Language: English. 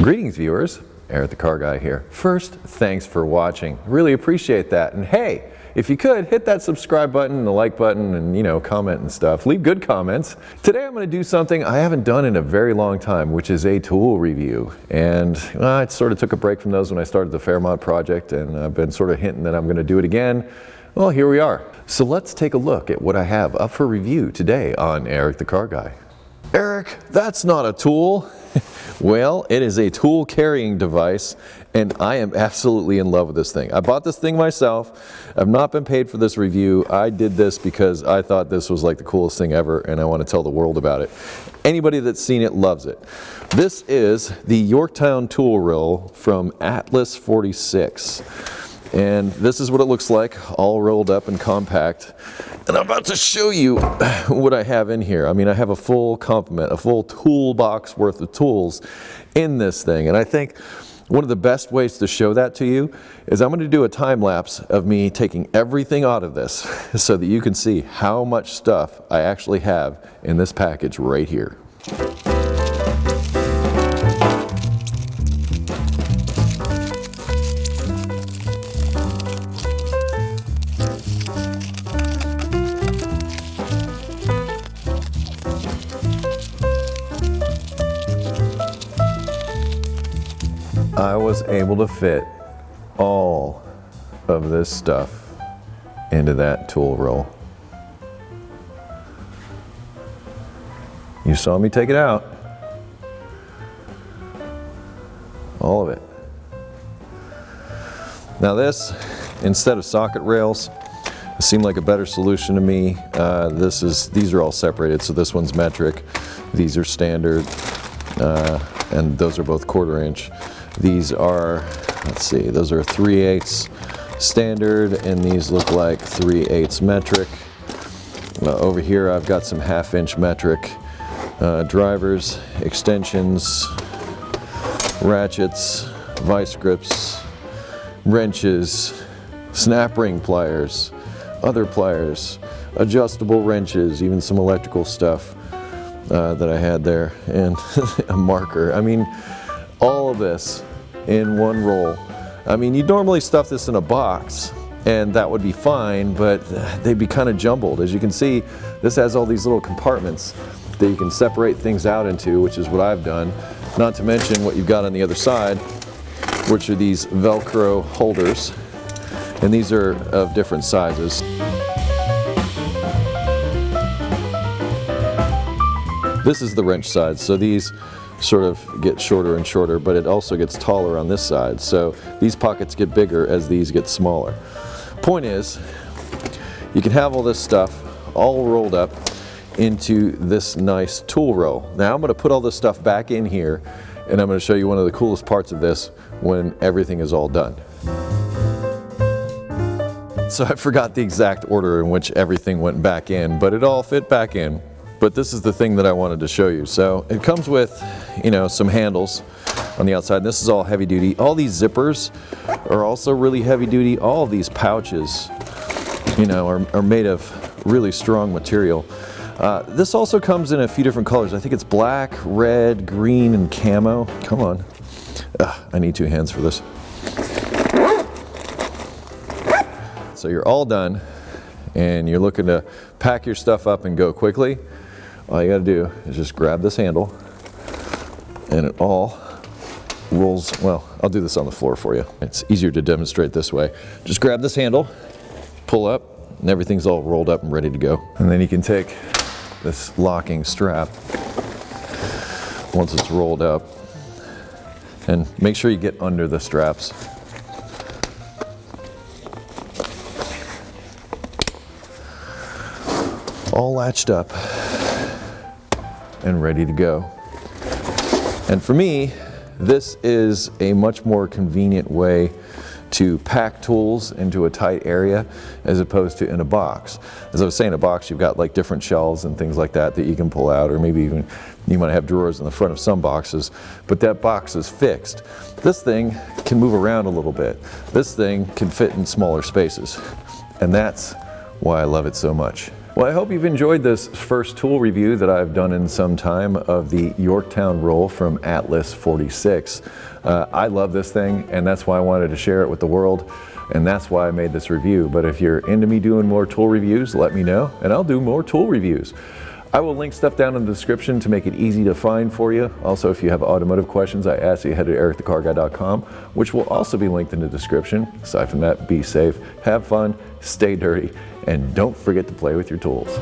Greetings viewers, EricTheCarGuy here. First, thanks for watching. Really appreciate that. And hey, if you could, hit that subscribe button and the like button and comment and stuff. Leave good comments. Today I'm going to do something I haven't done in a very long time, which is a tool review. And I sort of took a break from those when I started the Fairmont project, and I've been sort of hinting that I'm going to do it again. Well, here we are. So let's take a look at what I have up for review today on EricTheCarGuy. Eric, that's not a tool. Well, it is a tool carrying device, and I am absolutely in love with this thing. I bought this thing myself. I've not been paid for this review. I did this because I thought this was like the coolest thing ever, and I want to tell the world about it. Anybody that's seen it loves it. This is the Yorktown Tool Roll from Atlas 46. And this is what it looks like, all rolled up and compact. And I'm about to show you what I have in here. I mean, I have a full complement, a full toolbox worth of tools in this thing. And I think one of the best ways to show that to you is I'm going to do a time lapse of me taking everything out of this so that you can see how much stuff I actually have in this package right here. I was able to fit all of this stuff into that tool roll. You saw me take it out. All of it. Now this, instead of socket rails, seemed like a better solution to me. These are all separated, so this one's metric, these are standard, and those are both 1/4 inch. These are, let's see, those are 3/8 standard, and these look like 3/8 metric. Over here I've got some 1/2 inch metric drivers, extensions, ratchets, vice grips, wrenches, snap ring pliers, other pliers, adjustable wrenches, even some electrical stuff that I had there, and a marker. I mean, all of this in one roll. I mean, you'd normally stuff this in a box and that would be fine, but they'd be kind of jumbled. As you can see, this has all these little compartments that you can separate things out into, which is what I've done. Not to mention what you've got on the other side, which are these Velcro holders, and these are of different sizes. This is the wrench side, so these sort of get shorter and shorter, but it also gets taller on this side. So these pockets get bigger as these get smaller. Point is, you can have all this stuff all rolled up into this nice tool roll. Now I'm going to put all this stuff back in here, and I'm going to show you one of the coolest parts of this when everything is all done. So I forgot the exact order in which everything went back in, but it all fit back in. But this is the thing that I wanted to show you. So it comes with, some handles on the outside. This is all heavy duty. All these zippers are also really heavy duty. All of these pouches, are made of really strong material. This also comes in a few different colors. I think it's black, red, green, and camo. Come on. I need 2 hands for this. So you're all done, and you're looking to pack your stuff up and go quickly. All you gotta do is just grab this handle, and it all rolls. Well, I'll do this on the floor for you. It's easier to demonstrate this way. Just grab this handle, pull up, and everything's all rolled up and ready to go. And then you can take this locking strap, once it's rolled up, and make sure you get under the straps. All latched up and ready to go. And for me, this is a much more convenient way to pack tools into a tight area as opposed to in a box. As I was saying, a box, you've got like different shelves and things like that you can pull out, or maybe even you might have drawers in the front of some boxes, but that box is fixed. This thing can move around a little bit. This thing can fit in smaller spaces, and that's why I love it so much. Well, I hope you've enjoyed this first tool review that I've done in some time of the Yorktown roll from Atlas 46. I love this thing, and that's why I wanted to share it with the world, and that's why I made this review. But if you're into me doing more tool reviews, let me know, and I'll do more tool reviews. I will link stuff down in the description to make it easy to find for you. Also, if you have automotive questions, I ask you head to EricTheCarGuy.com, which will also be linked in the description. Aside from that, be safe, have fun, stay dirty, and don't forget to play with your tools.